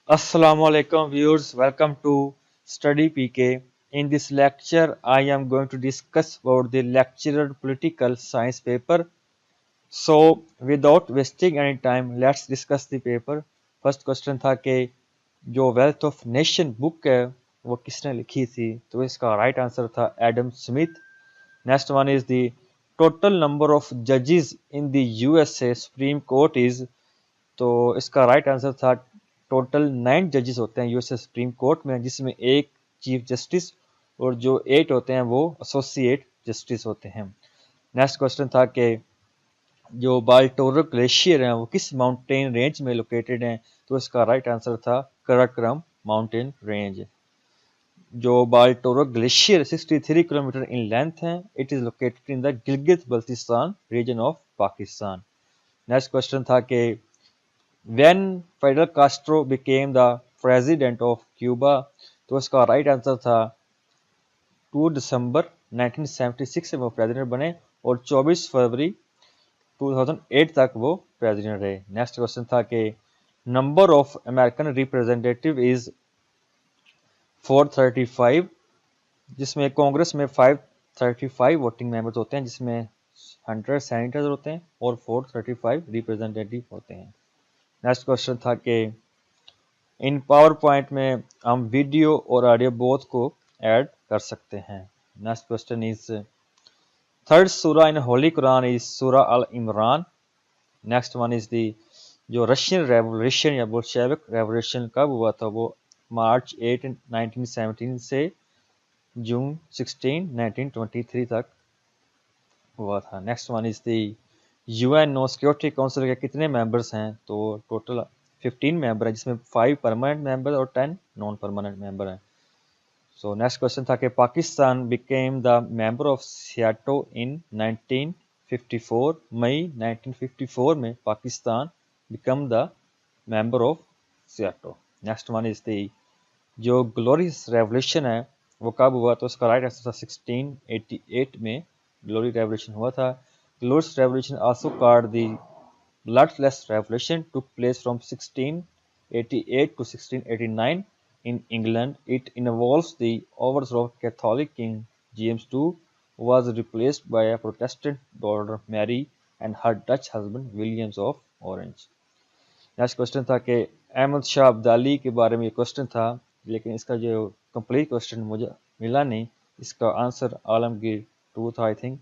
Assalamualaikum viewers, welcome to Study PK. In this lecture, I am going to discuss about the lecturer political science paper. So, without wasting any time, let's discuss the paper. First question था कि जो wealth of nation book है वो किसने लिखी थी? तो इसका राइट आंसर था Adam Smith. Next one is the total number of जजेस in the USA Supreme Court is. तो इसका राइट आंसर था टोटल 9 जजेस होते हैं यूएस सुप्रीम कोर्ट में, जिसमें एक चीफ जस्टिस और जो 8 होते हैं वो एसोसिएट जस्टिस होते हैं. नेक्स्ट क्वेश्चन था कि जो बाल्टोरो ग्लेशियर है वो किस माउंटेन रेंज में लोकेटेड हैं? तो इसका राइट आंसर था कराकोरम माउंटेन रेंज. जो Baltoro glacier 63 kilometre in length है. It is located in the Gilgit Baltistan region of Pakistan. Next question था कि When Fidel Castro became the president of Cuba, तो इसका राइट आंसर था 2 दिसंबर 1976 से वो प्रेसिडेंट बने और 24 फरवरी 2008 तक वो प्रेसिडेंट रहे. नेक्स्ट क्वेश्चन था कि number of American representative is 435, जिसमें कांग्रेस में 535 वोटिंग मेंबर्स होते हैं, जिसमें 100 सेनेटर्स होते हैं और 435 रिप्रेजेंटेटिव होते हैं. नेक्स्ट क्वेश्चन था कि इन पावर पॉइंट में हम वीडियो और ऑडियो बोथ को ऐड कर सकते हैं. नेक्स्ट क्वेश्चन इज थर्ड सूरा इन Holi Quran is Surah Al Imran. Next one is the जो रशियन रेवोल्यूशन या बोल्शेविक रेवोल्यूशन कब हुआ था? वो मार्च 8 1917 से जून 16 1923 तक हुआ था. Next one is the UNO security council के कितने मेंबर्स हैं? तो टोटल 15 मेंबर हैं, जिसमें 5 परमानेंट मेंबर और 10 नॉन परमानेंट मेंबर हैं. सो नेक्स्ट क्वेश्चन था कि Pakistan became the member of SEATO in 1954. मई 1954 में Pakistan became the member of SEATO. Next one is the जो ग्लोरियस रेवोल्यूशन है वो कब हुआ? तो उसका राइट आंसर था 1688 में ग्लोरी रेवोल्यूशन हुआ था. Glorious Revolution, also called the Bloodless Revolution, took place from 1688 to 1689 in England. It involves the overthrow of Catholic King James II, who was replaced by a Protestant daughter Mary and her Dutch husband Williams of Orange. Next question था कि अहमद शाह अब्दाली के बारे में ये question था, लेकिन इसका जो कंप्लीट क्वेश्चन मुझे मिला नहीं. इसका आंसर आलमगीर 2 था आई थिंक.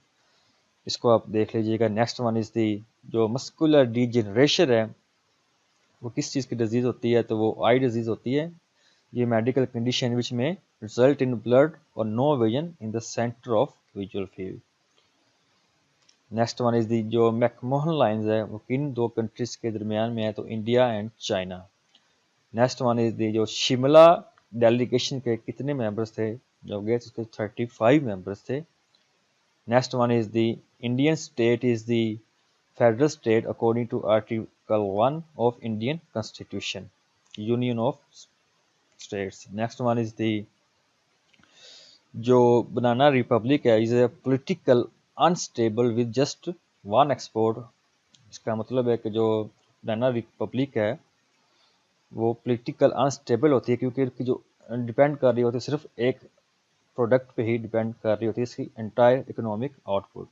इसको आप देख लीजिएगा. नेक्स्ट वन इज दी जो मस्कुलर डीजेनरेशन है वो किस चीज़ की डिजीज़ होती है? तो वो आई डिजीज़ होती है. ये मेडिकल कंडीशन विच में रिजल्ट इन ब्लड और no vision in the centre of visual field. Next one is the जो मैकमोहन लाइंस है वो किन दो कंट्रीज के दरमियान में है? तो India and China. Next one is the जो शिमला डेलीगेशन के कितने मेंबर्स थे जो गए थे? उसके 35 मेंबर्स थे. Next one is the Indian state is the federal state according to Article 1 of Indian Constitution, Union of States. Next one is the जो बनाना रिपब्लिक है is a political unstable with just one export. इसका मतलब है कि जो बनाना Republic है वो political unstable होती है क्योंकि जो डिपेंड कर रही होती है सिर्फ एक प्रोडक्ट पे ही डिपेंड कर रही होती है इसकी entire economic output.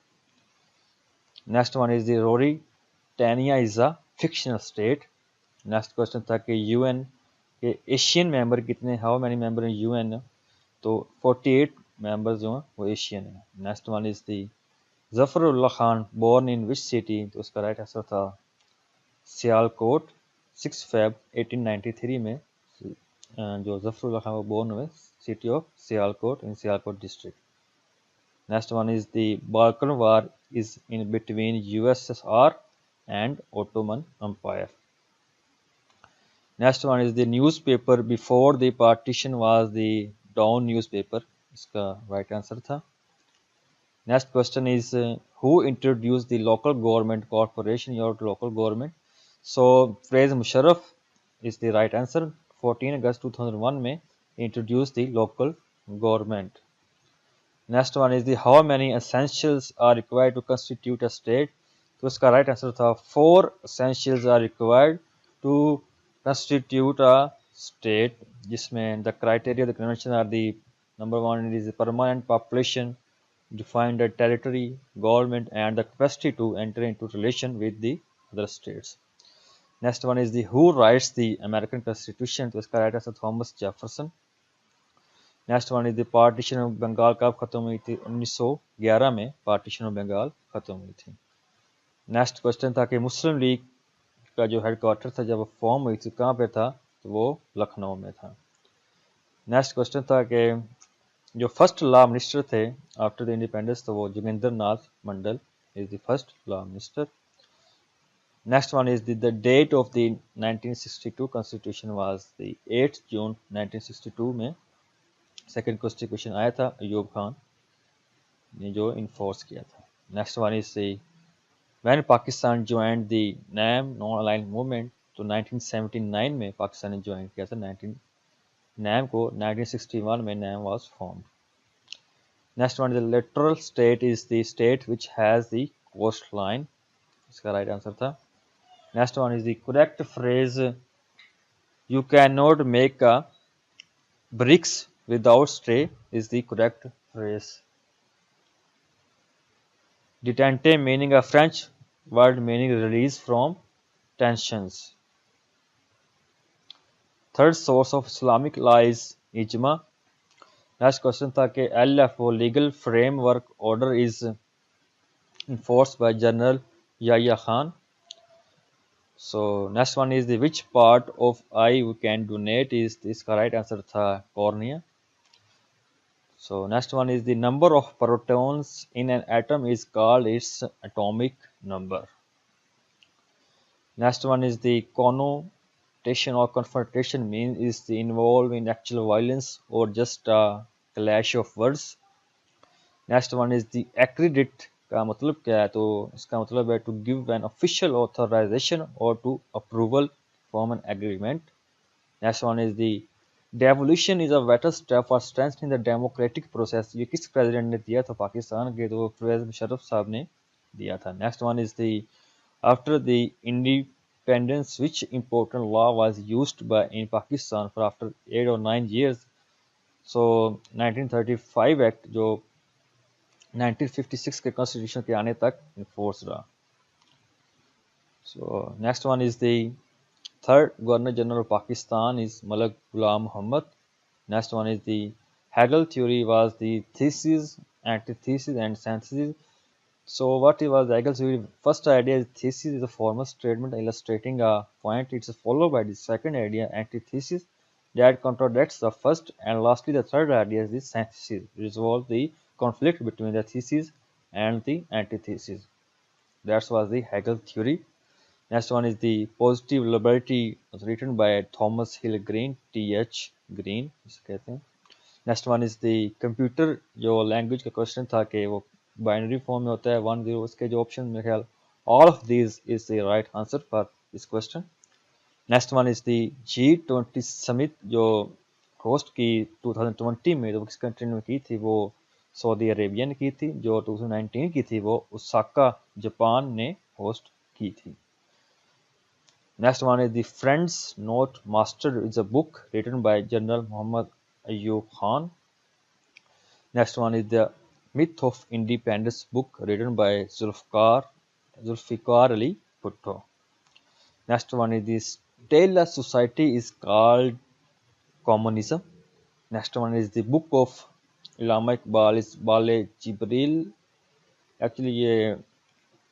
Next one is the Ruritania is a fictional state. Next question था कि यूएन के एशियन मेंबर कितने? How many member in UN? तो 48 मेंबर्स जो हैं वो एशियन है. Next one is the Zafarullah Khan born in which city? तो उसका राइट आंसर था सियालकोट. 6 फेब 1893 में जो जफरुल्लाह खान वो बोर्न हुए city of Sialkot in Sialkot district. Next one is the Balkan War is in between USSR and Ottoman Empire. Next one is the newspaper before the partition was the Dawn newspaper. इसका right answer था. Next question is who introduced the local government corporation or local government? So Pervez Musharraf is the right answer. 14 अगस्त 2001 में introduced the local government. Next one is the how many essentials are required to constitute a state? तो इसका right answer था 4 essentials are required to constitute a state, जिसमें the criteria, the convention are the number one is the permanent population, define the territory, government, and the capacity to enter into relation with the other states. Next one is the who writes the American Constitution, तो इसका right answer Thomas Jefferson. Next one is the partition of Bengal कब खत्म हुई थी? 1911 में partition of Bengal खत्म हुई थी. नेक्स्ट क्वेश्चन था कि मुस्लिम लीग का जो हेडक्वार्टर था जब वो फॉर्म हुई थी कहाँ पे था? तो वो लखनऊ में था. नेक्स्ट क्वेश्चन था कि जो फर्स्ट लॉ मिनिस्टर थे आफ्टर द इंडिपेंडेंस तो वो Jogendra Nath Mandal is the first law minister. Next one is the date of the 1962 constitution was the 8th June 1962 में सेकेंड कॉन्स्टिट्यूशन आया था. अयूब खान ने जो इन्फोर्स किया था. Next one is the when Pakistan joined the NAM non aligned movement, तो 1979 में पाकिस्तान ने ज्वाइन किया था नैम को. 1961 में NAM was formed. Next one is the littoral state is the state which has the coast line, इसका राइट आंसर था. Next one is the correct phrase you can not make a bricks without stray is the correct phrase. Detente meaning a French word meaning release from tensions. Third source of Islamic law is ijma. Next question था कि LFO legal framework order is enforced by General Yahya Khan. So next one is the which part of eye we can donate is इसका right answer था cornea. So next one is the number of protons in an atom is called its atomic number. Next one is the connotation or confrontation means is the involved in actual violence or just a clash of words. Next one is the accredit का मतलब क्या है? तो इसका मतलब है to give an official authorization or to approval from an agreement. Next one is the devolution is a vital step for strengthening the democratic process. ये किस प्रेसिडेंट ने दिया था पाकिस्तान के? तो परवेज मुशर्रफ साहब ने दिया था. Next one is the after the independence which important law was used by in Pakistan for after 8 or 9 years. So 1935 act जो 1956 के कॉन्स्टिट्यूशन के आने तक इन्फोर्स रहा. So next one is the third Governor General of Pakistan is Malik Ghulam Muhammad. Next one is the Hegel theory was the thesis, antithesis and synthesis. So what was the Hegel theory? First idea is thesis is a formal statement illustrating a point. It's followed by the second idea, antithesis, that contradicts the first, and lastly the third idea is the synthesis, resolve the conflict between the thesis and the antithesis. That was the Hegel theory. Next one is the positive liberty was written by Thomas Hill Green, T.H. Green इसे कहते हैं. Next one is the computer जो language का question था कि वो binary form में होता है 1-0. उसके जो ऑप्शन मेरे ख्याल all of these is the right answer for this question. Next one is the G20 summit जो होस्ट की 2020 में जो किस कंट्री ने की थी? वो सऊदी अरेबिया ने की थी. जो 2019 की थी वो ओसाका जापान ने होस्ट की थी. Next one is the Friends Note Master is a book written by General Muhammad Ayub Khan. Next one is the Myth of Independence book written by Zulfikar Ali Bhutto. Next one is the Stella Society is called Communism. Next one is the book of Allama Iqbal is Bale Jibril. Actually ये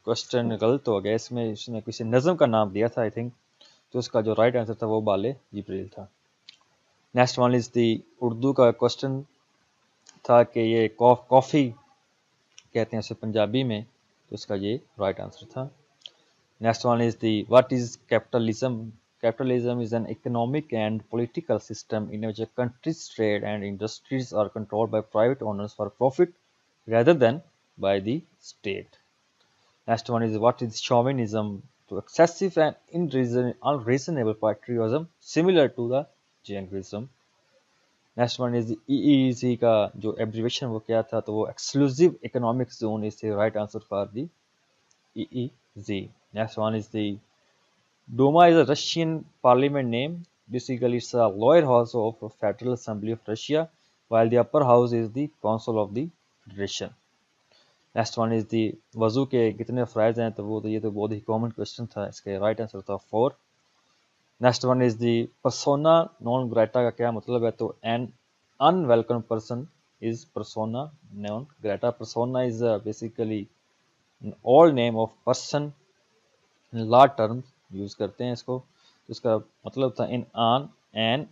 question गलत हो गया. इसमें इसने किसी नज़म का नाम दिया था आई थिंक, तो उसका जो राइट आंसर था वो बाले जिब्रील था. नेक्स्ट वन इज दी उर्दू का क्वेश्चन था कि ये कॉफ़ी कहते हैं उसे पंजाबी में, तो उसका ये राइट आंसर था. Next one is the what is capitalism? Capitalism is an economic and political system in which a country's trade and industries are controlled by private owners for profit rather than by the state. Next one is what is chauvinism? To excessive and unreasonable patriotism similar to the jingoism. Next one is the EEZ का जो abbreviation वो क्या था? तो वो exclusive economic zone is the right answer for the EEZ. Next one is the Duma is a Russian parliament name. basically it's a lower house of Federal Assembly of Russia, while the upper house is the Council of the Federation. Next one is दी वजू के कितने फ़राइज़ हैं, तो वो तो ये तो बहुत ही कॉमन क्वेश्चन था, इसके राइट आंसर था 4. Next one is the persona non grata का क्या मतलब है, तो an unwelcome person is persona non grata. Persona is basically all name of person, law term use करते हैं इसको, तो इसका मतलब था in an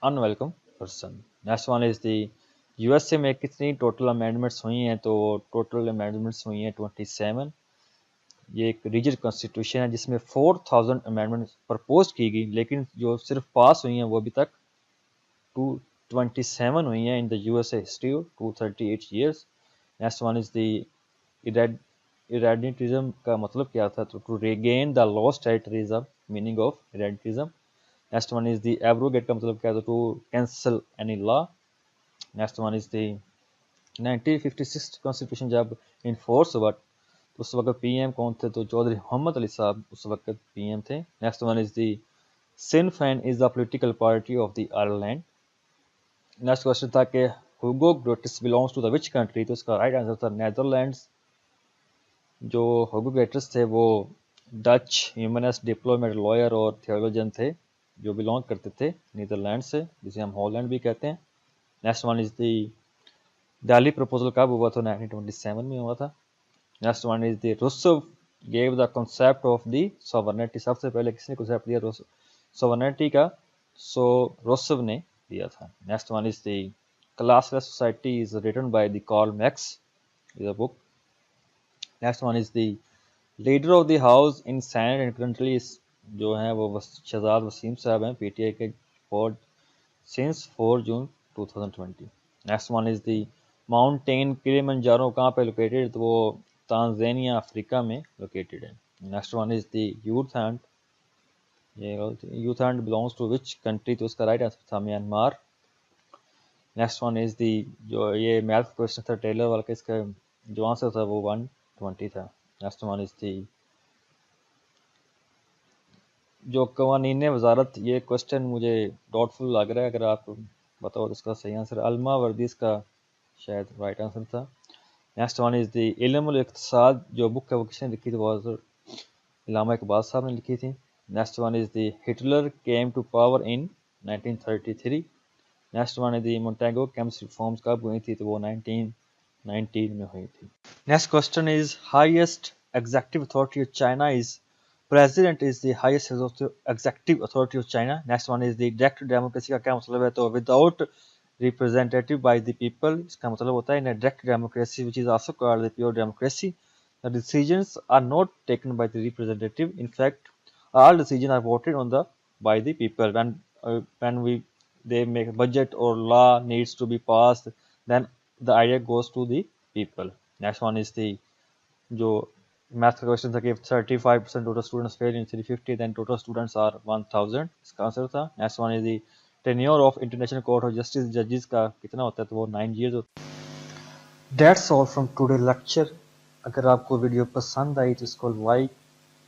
unwelcome person. Next one is the USA में कितनी टोटल अमेंडमेंट्स हुई हैं, तो टोटल अमेंडमेंट्स हुई हैं 27. ये एक रीजन कॉन्स्टिट्यूशन है जिसमें 4000 अमेंडमेंट प्रपोज की गई, लेकिन जो सिर्फ पास हुई हैं वो अभी तक 227 हुई हैं in the USA history 238 years. Next one is the irredentism का मतलब क्या था, तो to regain the lost territories of meaning of irredentism. Next one is the abrogate का मतलब क्या था, to cancel any law. Next one is the 1956 constitution जब इनफोर्स हुआ तो उस वक्त पीएम कौन थे, तो चौधरी मोहम्मद अली साहब उस वक्त पीएम थे. Next one is the Sinn Fein is the political party of the Ireland. Next question था कि Hugo Grotius belongs to the which country, तो इसका राइट आंसर था नेदरलैंड्स. जो हुगो ग्रोटिस थे वो डच ह्यूमनिस्ट, डिप्लोमेट, लॉयर और थियोलॉजियन थे जो बिलोंग करते थे नीदरलैंड से, जिसे हम हॉलैंड भी कहते हैं. Next one is the Delhi proposal कब हुआ था, 1927 में हुआ था. Next one is the Rousseau gave the concept of the sovereignty. सबसे पहले किसने कॉन्सेप्ट दिया सॉवरेनिटी का, सो रुसव ने दिया था. Next one is the classless society is written by the Karl Marx is a book. Next one is the leader of the house in senate and currently जो हैं वो शहजाद वसीम साहब हैं पीटीआई के for since 4 June 2020. Next one is the mountain Kilimanjaro कहाँ पे located, तो वो तांजानिया अफ्रीका में लोकेटेड है. Next one is the youth and belongs to which country, तो उसका राइट आंसर था Myanmar. Next one is the जो ये मैथ क्वेश्चन था टेलर वाला का, इसका जो आंसर था वो 120 था. नेक्स्ट वन इज द जो कवानीन वजारत, ये क्वेश्चन मुझे डाउटफुल लग रहा है, अगर आप बताओ तो इसका सही आंसर अल्मा वर्दी इसका शायद राइट आंसर था. नेक्स्ट वन इज द इल्मुल इक्तिसाद, जो बुक है वो किसने लिखी थी, वो इलामा इकबाल साहब ने लिखी थी. Next one is the Hitler came to power in 1933. Next one is the Montagu केम्स रिफॉर्म्स कब हुई थी, तो वो 1919 में हुई थी. Next question is highest executive authority of China is president is the highest executive authority of China. Next one is the direct democracy का क्या मतलब है, तो without representative by the people, इसका मतलब होता है in a direct democracy which is also called the pure democracy, the decisions are not taken by the representative. In fact, all decisions are voted on by the people. When they make a budget or law needs to be passed, then the idea goes to the people. Next one is the जो math का question था कि 35% total students fail in 350, then total students are 1000, इसका answer था. Next one is the tenure of International Court of Justice जजेस का कितना होता है, तो वो 9 years होता है. That's all from today lecture. अगर आपको वीडियो पसंद आई तो इसको लाइक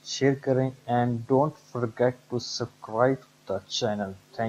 शेयर करें and don't forget to subscribe the channel. Thank